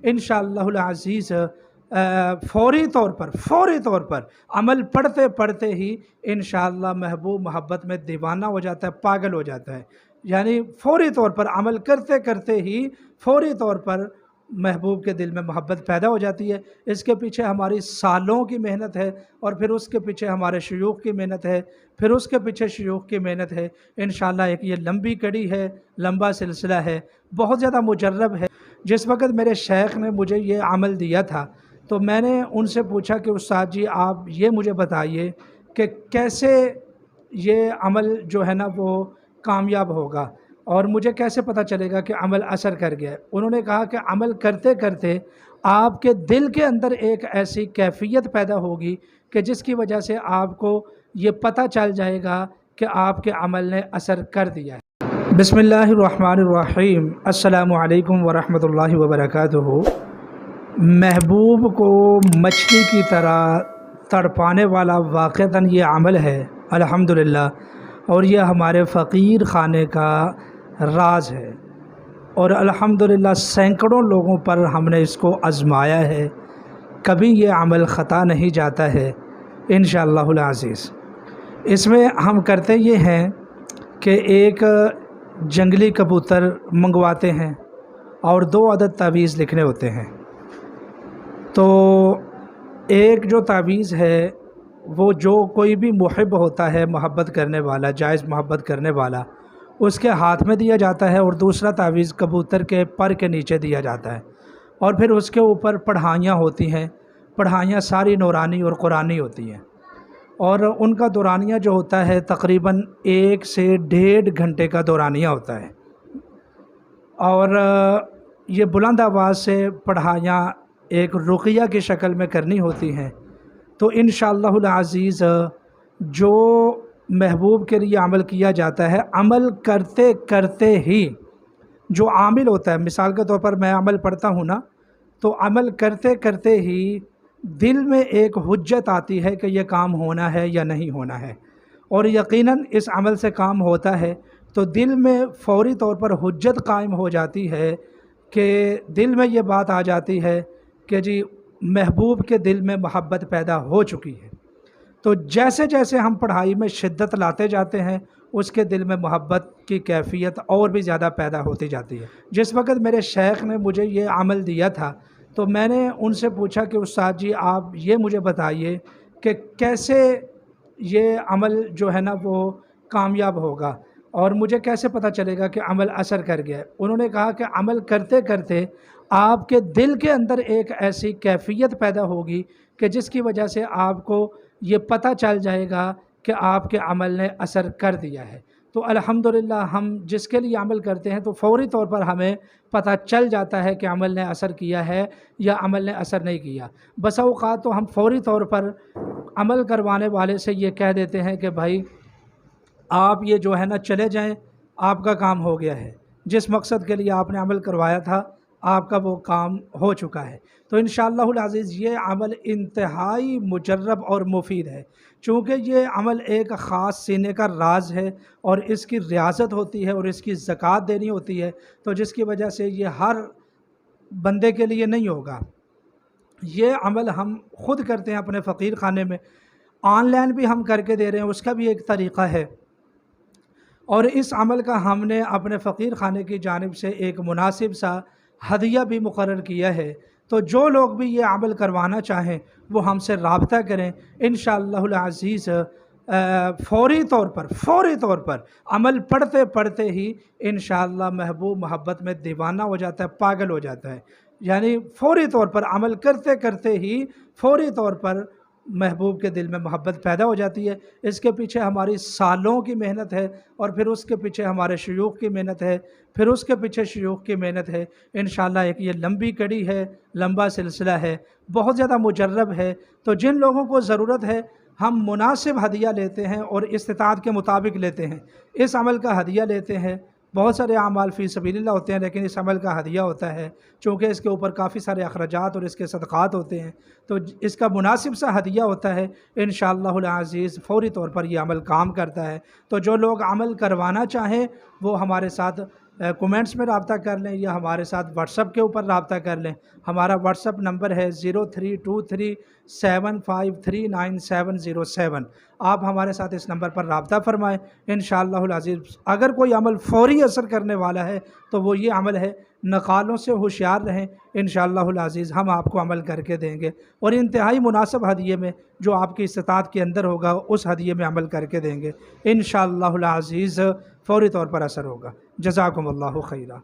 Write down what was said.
इंशाअल्लाह अज़ीज़ फौरी तौर पर अमल पढ़ते पढ़ते ही इंशाअल्लाह महबूब मोहब्बत में दीवाना हो जाता है, पागल हो जाता है। यानी फौरी तौर पर अमल करते करते ही फौरी तौर पर महबूब के दिल में मोहब्बत पैदा हो जाती है। इसके पीछे हमारी सालों की मेहनत है, और फिर उसके पीछे हमारे शयूख की मेहनत है, फिर उसके पीछे शयूख की मेहनत है। इंशाअल्लाह एक ये लंबी कड़ी है, लंबा सिलसिला है, बहुत ज़्यादा मुजर्रब है। जिस वक़्त मेरे शेख ने मुझे ये अमल दिया था, तो मैंने उनसे पूछा कि उस्ताद जी आप ये मुझे बताइए कि कैसे ये अमल जो है ना वो कामयाब होगा, और मुझे कैसे पता चलेगा कि अमल असर कर गया है। उन्होंने कहा कि अमल करते करते आपके दिल के अंदर एक ऐसी कैफियत पैदा होगी कि जिसकी वजह से आपको ये पता चल जाएगा कि आपके अमल ने असर कर दिया है। बिस्मिल्लाहिर्रहमानिर्रहीम, अस्सलामु अलैकुम वरहमतुल्लाहि वबरकातुहू। महबूब को मछली की तरह तड़पाने वाला वाक़तन ये अमल है अल्हम्दुलिल्लाह, और ये हमारे फ़कीर खाने का राज है, और अल्हम्दुलिल्लाह सैकड़ों लोगों पर हमने इसको आज़माया है। कभी ये अमल ख़ता नहीं जाता है इंशाअल्लाहुल अज़ीज़। इसमें हम करते ये हैं कि एक जंगली कबूतर मंगवाते हैं और 2 अदद तावीज़ लिखने होते हैं। तो एक जो तावीज़ है वो जो कोई भी मुहिब होता है, मोहब्बत करने वाला, जायज़ मोहब्बत करने वाला, उसके हाथ में दिया जाता है, और दूसरा तावीज़ कबूतर के पर के नीचे दिया जाता है, और फिर उसके ऊपर पढ़ाइयाँ होती हैं। पढ़ाइयाँ सारी नूरानी और कुरानी होती हैं, और उनका दौरानिया जो होता है तकरीबन 1 से 1.5 घंटे का दौरानिया होता है, और ये बुलंद आवाज़ से पढ़ाइयाँ एक रुक़िया की शक्ल में करनी होती हैं। तो इंशाअल्लाहुल अज़ीज़ जो महबूब के लिए अमल किया जाता है, अमल करते करते ही जो आमिल होता है, मिसाल के तौर पर मैं अमल पढ़ता हूँ ना, तो अमल करते करते ही दिल में एक हुज्जत आती है कि यह काम होना है या नहीं होना है, और यकीनन इस अमल से काम होता है। तो दिल में फ़ौरी तौर पर हुज्जत कायम हो जाती है कि दिल में ये बात आ जाती है कि जी महबूब के दिल में मोहब्बत पैदा हो चुकी है। तो जैसे जैसे हम पढ़ाई में शिद्दत लाते जाते हैं, उसके दिल में मोहब्बत की कैफियत और भी ज़्यादा पैदा होती जाती है। जिस वक़्त मेरे शेख ने मुझे ये अमल दिया था, तो मैंने उनसे पूछा कि उस्ताद जी आप ये मुझे बताइए कि कैसे ये अमल जो है ना वो कामयाब होगा, और मुझे कैसे पता चलेगा कि अमल असर कर गया है। उन्होंने कहा कि अमल करते करते आपके दिल के अंदर एक ऐसी कैफियत पैदा होगी कि जिसकी वजह से आपको ये पता चल जाएगा कि आपके अमल ने असर कर दिया है। तो अल्हम्दुलिल्लाह हम जिसके लिए अमल करते हैं तो फ़ौरी तौर पर हमें पता चल जाता है कि अमल ने असर किया है या अमल ने असर नहीं किया। बसा औक़ात तो हम फ़ौरी तौर पर अमल करवाने वाले से ये कह देते हैं कि भाई आप ये जो है ना चले जाएं, आपका काम हो गया है, जिस मकसद के लिए आपने अमल करवाया था आपका वो काम हो चुका है। तो इंशाअल्लाहुल अज़ीज़ ये अमल इंतहाई मुजर्रब और मुफीद है, चूँकि ये अमल एक ख़ास सीने का राज है, और इसकी रियाज़त होती है और इसकी ज़कात देनी होती है, तो जिसकी वजह से ये हर बंदे के लिए नहीं होगा। ये अमल हम ख़ुद करते हैं अपने फ़कीर खाने में, ऑनलाइन भी हम करके दे रहे हैं, उसका भी एक तरीक़ा है, और इस अमल का हमने अपने फ़कीर खाने की जानिब से एक मुनासिब सा हदिया भी मुकर्रर किया है। तो जो लोग भी ये अमल करवाना चाहें वो हमसे राब्ता करें। इंशाअल्लाहुल अज़ीज़ फ़ौरी तौर पर अमल पढ़ते पढ़ते ही इंशाअल्लाह महबूब मोहब्बत में दीवाना हो जाता है, पागल हो जाता है। यानी फ़ौरी तौर पर अमल करते करते ही फ़ौरी तौर पर महबूब के दिल में मोहब्बत पैदा हो जाती है। इसके पीछे हमारी सालों की मेहनत है, और फिर उसके पीछे हमारे शयूख की मेहनत है, फिर उसके पीछे शयूख की मेहनत है। इंशाअल्लाह एक ये लंबी कड़ी है, लंबा सिलसिला है, बहुत ज़्यादा मुजर्रब है। तो जिन लोगों को ज़रूरत है हम मुनासिब हदिया लेते हैं और इस्तिताअत के मुताबिक लेते हैं। इस अमल का हदिया लेते हैं, बहुत सारे अमाल फ़ी सबीलिल्लाह होते हैं, लेकिन इस अमल का हदिया होता है चूँकि इसके ऊपर काफ़ी सारे अखराजात और इसके सदक़ात होते हैं, तो इसका मुनासिब सा हदिया होता है। इंशाअल्लाहुल अज़ीज़ फ़ौरी तौर पर यह अमल काम करता है। तो जो लोग अमल करवाना चाहें वो हमारे साथ کومنٹس میں رابطہ کر لیں یا ہمارے ساتھ واٹس ایپ کے اوپر رابطہ کر لیں۔ ہمارا واٹس ایپ نمبر ہے 032375390707۔ آپ ہمارے ساتھ اس نمبر پر رابطہ فرمائیں انشاءاللہ العزیز۔ اگر کوئی عمل فوری اثر کرنے والا ہے تو وہ یہ عمل ہے، نقالوں سے ہوشیار رہیں، انشاءاللہ العزیز ہم آپ کو عمل کر کے دیں گے، اور انتہائی مناسب ہدیے میں جو آپ کی استطاعت کے اندر ہوگا اس ہدیے میں عمل کر کے دیں گے انشاءاللہ العزیز، فوری طور پر اثر ہوگا۔ جزاکم اللہ خیرہ۔